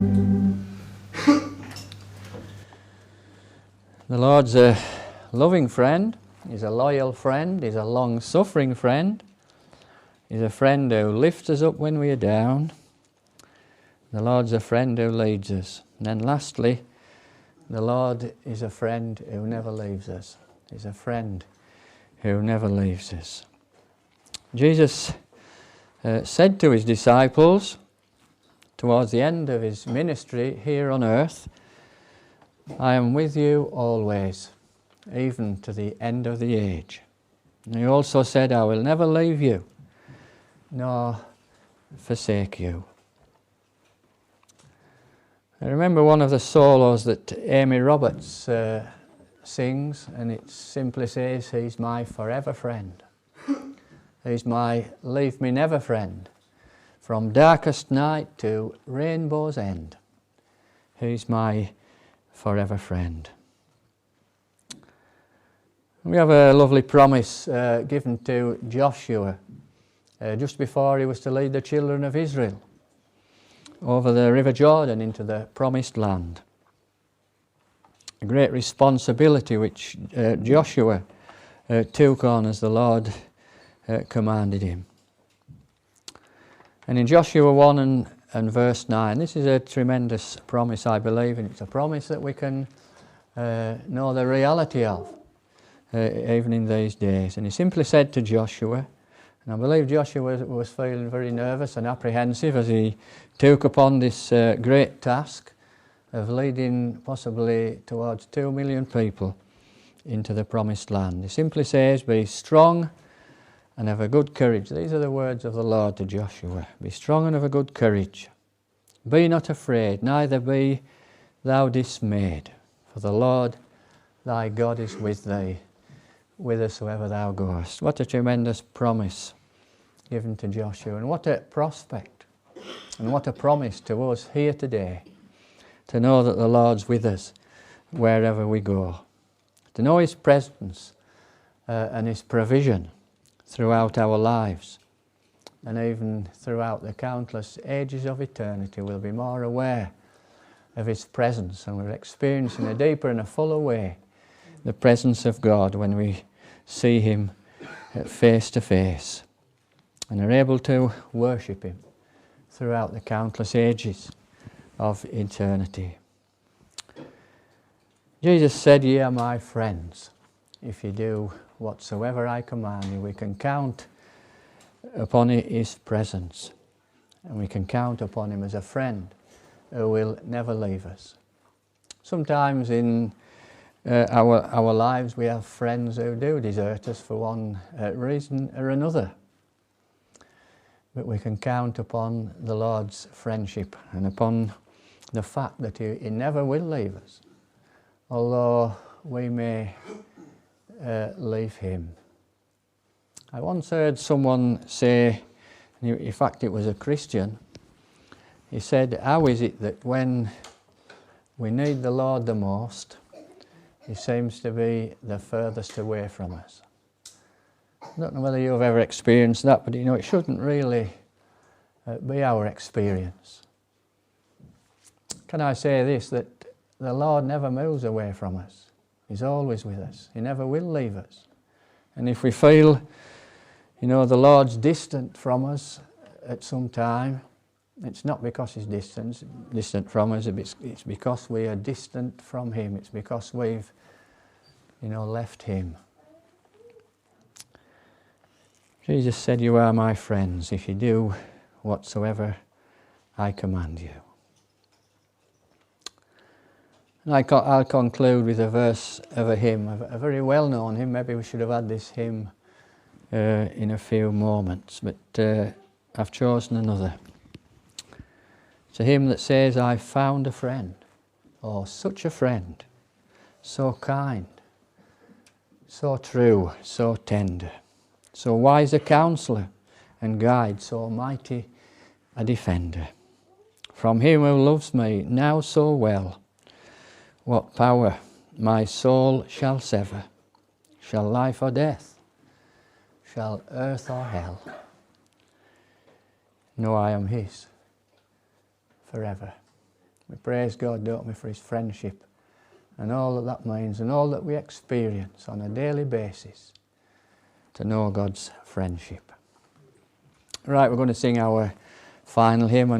The Lord's a loving friend, He's a loyal friend, He's a long-suffering friend, He's a friend who lifts us up when we are down. The Lord's a friend who leads us. And then lastly, the Lord is a friend who never leaves us. He's a friend who never leaves us. Jesus said to His disciples towards the end of His ministry here on earth, I am with you always, even to the end of the age. And He also said, I will never leave you, nor forsake you. I remember one of the solos that Amy Roberts sings, and it simply says, He's my forever friend. He's my leave me never friend, from darkest night to rainbow's end. He's my forever friend. We have a lovely promise given to Joshua just before he was to lead the children of Israel over the River Jordan into the promised land. A great responsibility which Joshua took on as the Lord commanded him. And in Joshua 1 and verse 9, this is a tremendous promise, I believe, and it's a promise that we can know the reality of, even in these days. And he simply said to Joshua, and I believe Joshua was feeling very nervous and apprehensive as he took upon this great task of leading possibly towards 2 million people into the promised land. He simply says, be strong and have a good courage. These are the words of the Lord to Joshua. Be strong and have a good courage. Be not afraid, neither be thou dismayed. For the Lord thy God is with thee, whithersoever thou goest. What a tremendous promise given to Joshua, and what a prospect and what a promise to us here today, to know that the Lord's with us wherever we go, to know His presence and His provision throughout our lives, and even throughout the countless ages of eternity. We'll be more aware of His presence, and we're experiencing a deeper and a fuller way the presence of God when we see Him face to face, and are able to worship Him throughout the countless ages of eternity. Jesus said, ye are my friends, if you do whatsoever I command you. We can count upon His presence, and we can count upon Him as a friend who will never leave us. Sometimes in our lives we have friends who do desert us for one reason or another, but we can count upon the Lord's friendship and upon the fact that He never will leave us, although we may leave Him. I once heard someone say, in fact it was a Christian, he said, how is it that when we need the Lord the most, He seems to be the furthest away from us? I don't know whether you've ever experienced that, but it shouldn't really be our experience. Can I say this, that the Lord never moves away from us. He's always with us. He never will leave us. And if we feel, the Lord's distant from us at some time, it's not because He's distant from us, it's because we are distant from Him. It's because we've, left Him. Jesus said, you are my friends if you do whatsoever I command you. And I'll conclude with a verse of a hymn, a very well-known hymn. Maybe we should have had this hymn in a few moments, but I've chosen another. It's a hymn that says, I found a friend, oh, such a friend, so kind, so true, so tender, so wise a counsellor and guide, so mighty a defender. From Him who loves me now so well, what power my soul shall sever? Shall life or death? Shall earth or hell? No, I am His forever. We praise God, don't we, for His friendship and all that that means and all that we experience on a daily basis to know God's friendship. Right, we're going to sing our final hymn.